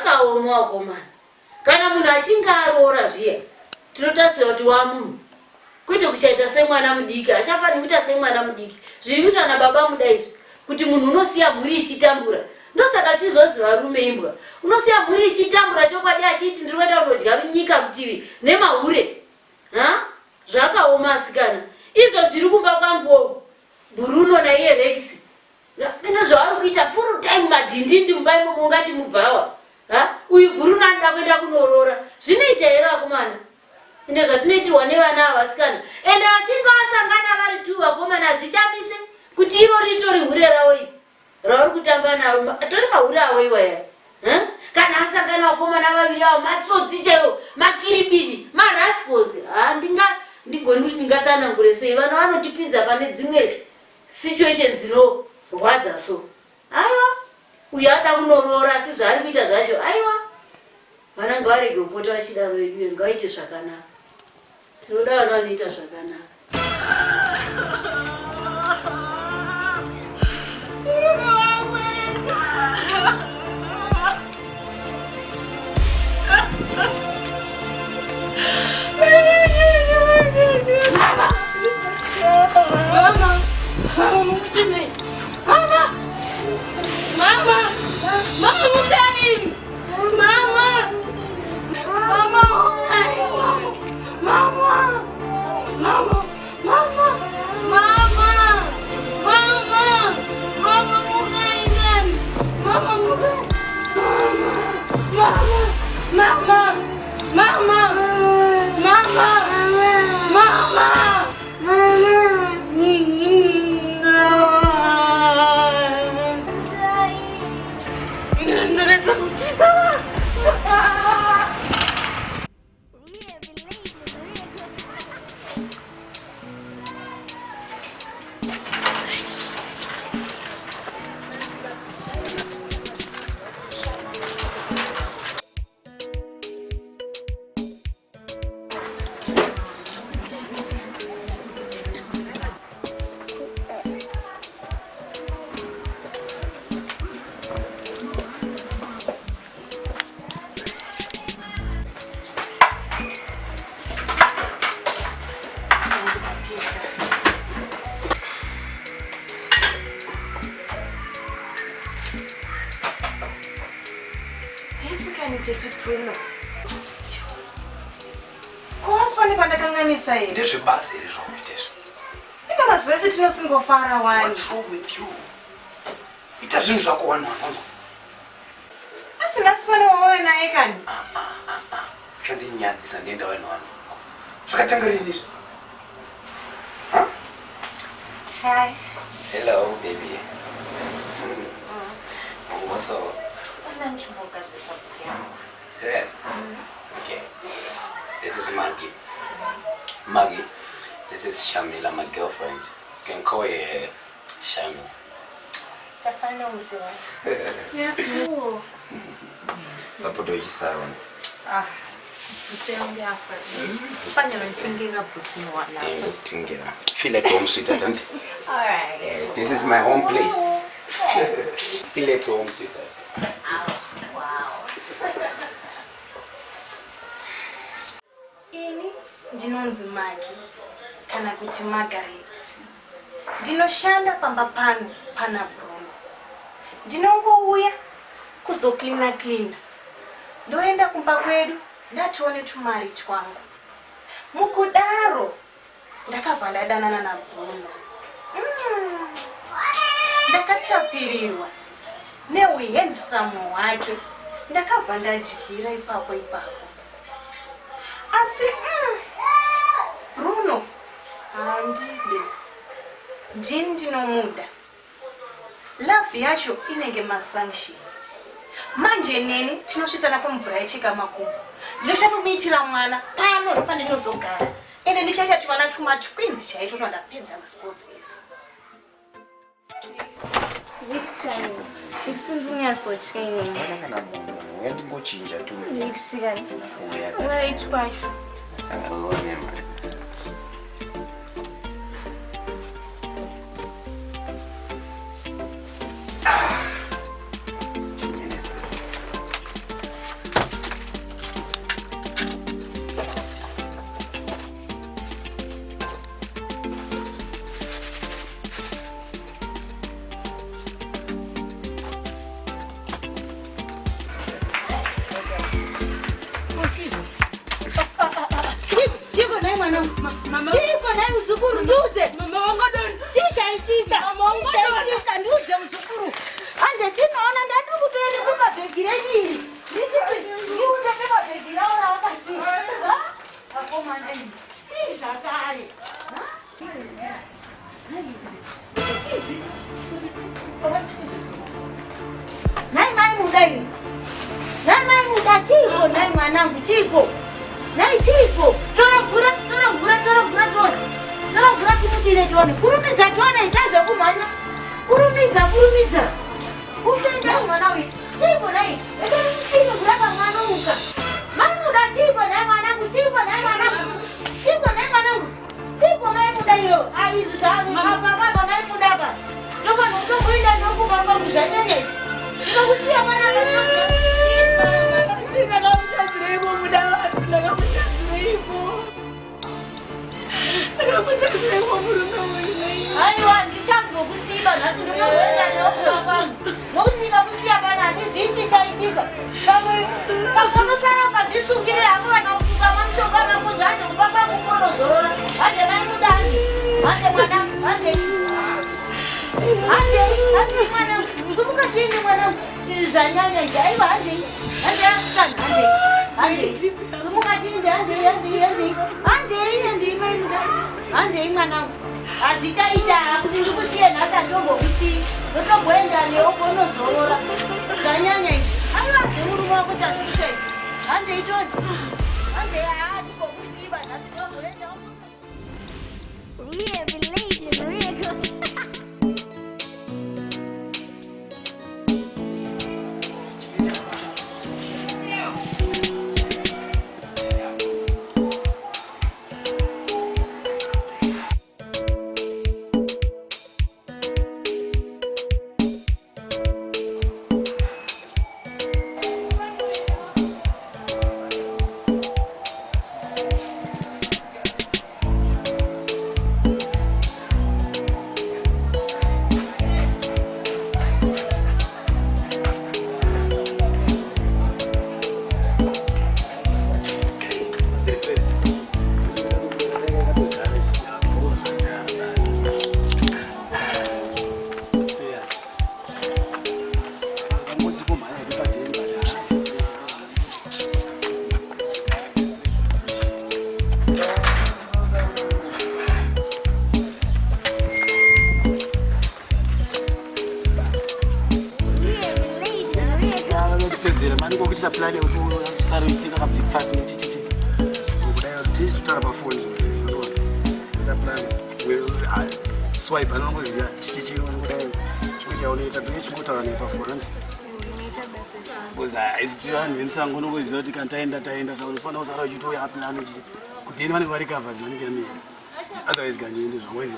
zvakaoma wakomana. Kana munhu achinge aroora zviya tinotarisira kuti wamunhu kwete kuchaita semwana mudiki. Achafanira kuita semwana mudiki. Zviri kuitwa nababa muda izvi kuti munhu unosiya mhuri ichitambura. Ndosaka tizozi Varume Imbwa unosiya mhuri ichitambura chokwadi achiti ndiri kuenda kunodya nyika rutivi nemahure. Zvakaoma asikana. Izvo zviri kumba kwangu Bruno naiye Rex. Mene zvavari kuita full time madhindindi mumba imomo ungati mubhawa. Uyu Bruno anoda kuenda kunorora. Zvinoita here vakomana? Ine zvatinoitirwa nevana avasikana. Ende vachinge vasangana vari tu vakomana zvichamise kuti iro ritori hure ravo iri rauri kutamba navo. Tori mahure avo iwaya. Kana asangana vakomana vaviri avo matsotsi chaiwo, makiribini, marascos. Ndigoni kuti ndingatsanangure sei. Vanhu vanotipinza pane dzimwe situation dzinorwadza so. Aiwa, uyu ada kunorora asi zvaari kuita zvacho. Aiwa, vana ngavarege kupota vachidaro vedu, ngavaite zvakanaka. Tinoda vana vanoita zvakanaka. Ndezve basi iri zvakuitezvo. Ina mazuva ese tinosingofara wani. What's wrong with you? Ita zvinhu zvako wani wanonzwa. Asi ngasifane wawe naye kani. Uchandinyadzisa ndienda wani wani. Zvakatanga rini izvi? Hi. Hello baby. What's up? Unanchimogadzisa bvudzi yangu. Serious? Okay. This is Maggie. Maggie, this is Shamila, my girlfriend. You can call her Shami. Tafanya usiwa. Yes, no. Sapodo ichisaron. Mtsenga hapa. Fanya mtingira butini wana. Mtingira. Feel at home, sweetheart, aren't you? All right. This is my home place. Feel at home, sweetheart. Wow. Ini ndinonzi Maggie kana kuti Margaret. Ndinoshanda pamba pano pana Bruno. Ndinongouya kuzoklina. Ndoenda kumba kwedu ndatione tumari twangu. Mukudaro ndakabva ndadanana na Bruno. Ndakatapirirwa neuhandsome wake. Ndakabva ndadyira ipapo. Asi Bruno handide ndinomuda. Love yacho inenge masanction. Manje neni tinosvitsana pamvura yechika makumbo. Ndinochatomuitira mwana pano pandinozogara. Ende ndichaita tuvana twins chaito ndapedza masports ese. Ndikundonyasotya inini. Kana munhu uyandingochinja tu. Ndikusikana. Right kwacho. Mama. Chipo naye uzukuru nduze. Mama wangodoni. Chichaitika. Mama wangodoni. Chichaitika nduze uzukuru. Ande tinoona ndadu kutoende kumabhegi renyiri. Ndiunze kumabhegi raura wakasi. Akomana ini. Chii zvakare. Nai mai muda ini. Nai mai muda chipo nai mwanangu chipo. Nai chipo. Tora mvura timutire tione. Kurumidza tione ichazo kumhanya. Kurumidza. Ufenda mwana uyu. Chipo nai. Eka kurapa mwana uka. Mai muda chipo nai mwanangu. Chipo nai mwanangu. Chipo nai muda yo. Aizu zvazo. Apa nai muda apa. Ndoba ndokuenda ndokubamba kuzvanyanya. Ndikakusiya mwana wako. Ndakamuchadzireipo muda wako. Ndakamuchadzireipo murume uyu. Aiwa ndichangokusiba nhasi ndinoenda neokura kwangu. Nokuti ndikakusiya pana handizii chichaitika. Pamwe unosara ukazvisungirira hako vana kufuka mamushonga makunzi hande kupamba kukonozorora. Hande mai mudani. Hande mwana. Hande mwana. Sumuka chini mwana. Zvanyanya izvi. Aiwa hande asikana. Hande. Sumuka chini hande mwanangu. Hazvichaita kuti ndikusiye nhasi handingokusiyi. Ndotomboenda newe konozorora. Zvanyanya izvi. Aiwa murume wako kuti hazviita izvi. Hande itoni. Hande ndingokusiiba nhasi ndozoenda. Revelation. Plan ukuthi usale uyitika ka breakfast nechichichi. Ukudaya ukuthi sithatha bafuni so. That plan will swipe anongoziya chichichi ukudaya. Ukuthi awuleta ngichikuta ne performance. Boza isitshani wemsango unokuziya ukuthi kanti ayenda so ufana usala uyithi uya plan nje. Kudeni manje bari cover nje ngiyami. Otherwise kanje into zongwezi.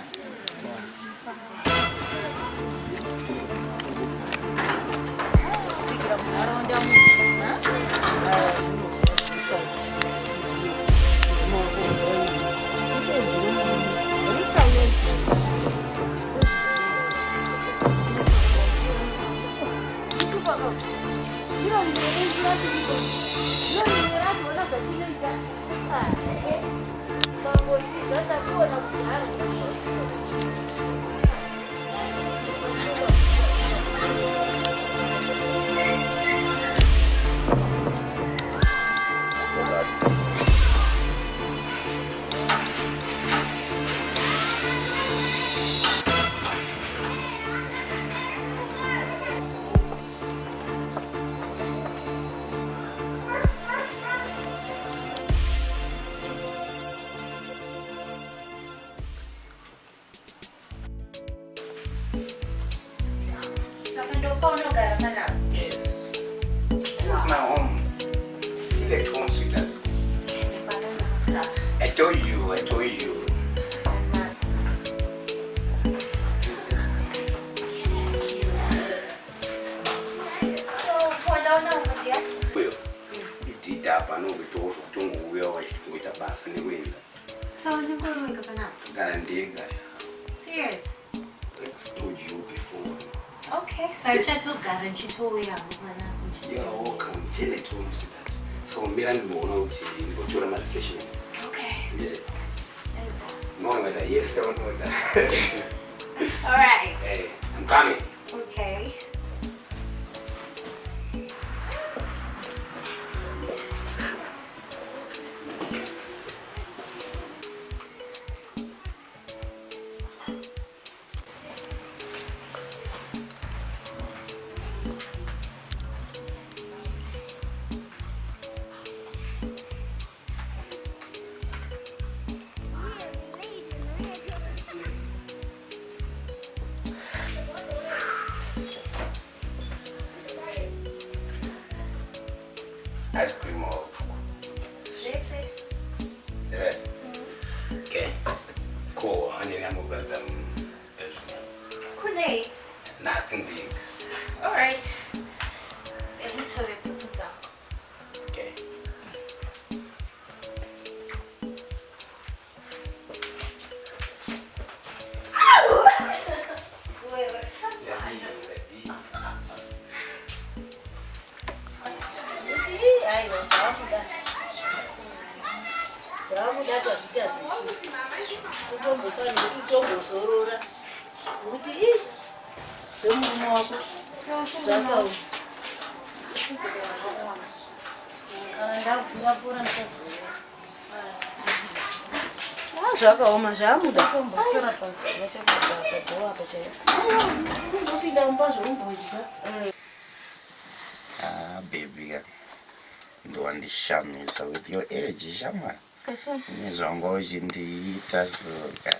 Yes. This is my home. Feel at home, sweetheart. I told you. Serious? It's told you before. Okay, so I told God and she told me You are welcome. Feel at home, sweetheart. So, Miran will know to go to the refreshment. Okay. Is it? No, yes, don't know that. All right. Hey, I'm coming. Okay. Ice cream or serious? Okay. Cool. And then I'm over some Kunei. nothing big. All right. Elitore pizza. Okay. zvakaoma zvamuda kumboswera pasi vachakudaa apa chaivo kuzopinda mumba zvombodya. Baby, ndowandishamisa with your age, shama. Nezvanga uchindiita soka.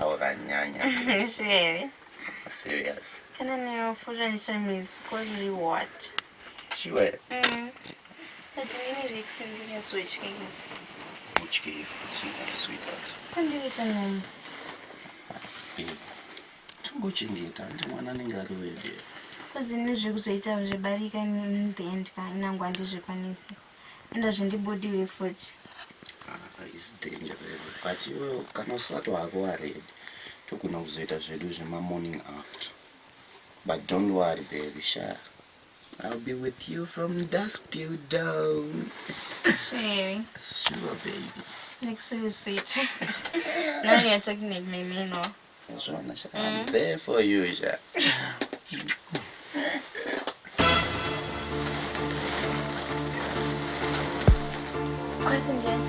Wakanyanya. Sure. Serious. Can I know for miss cause reward? Sure. That's really exciting to switch again. Which gave sweetheart. Can you get a name? Babe. Tumbochengeta ndimwana ningari wewe. Because in the kuzoita zvebarika in the end kanangwa handizvikwanisi. Enda zvindibody wefuti. It's danger baby. But you kana usati wako worried. Tokuna kuzoita zvedu zvema morning after. But don't worry baby, sure. I'll be with you from dusk till dawn. Sure. Sure baby. Like so sweet. Now you're talking like my man, no? I'm there for you, Sha. Question again.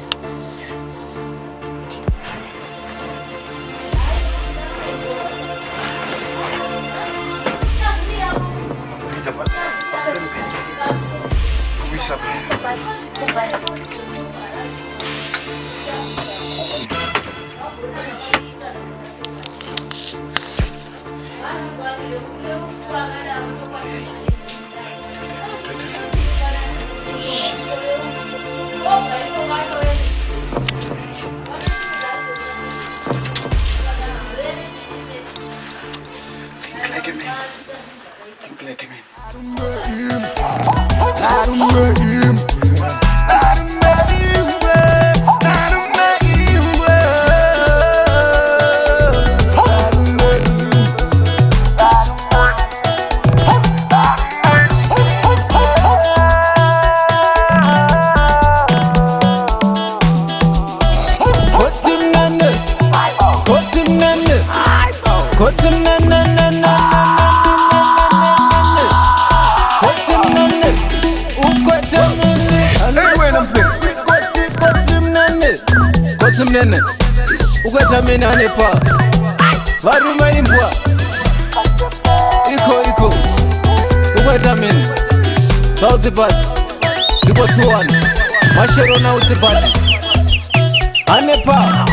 Ukatamina nepa Varume Imbwa Iko Ukatamina South the bad Iko tuwan Mashero na uti bad Anepa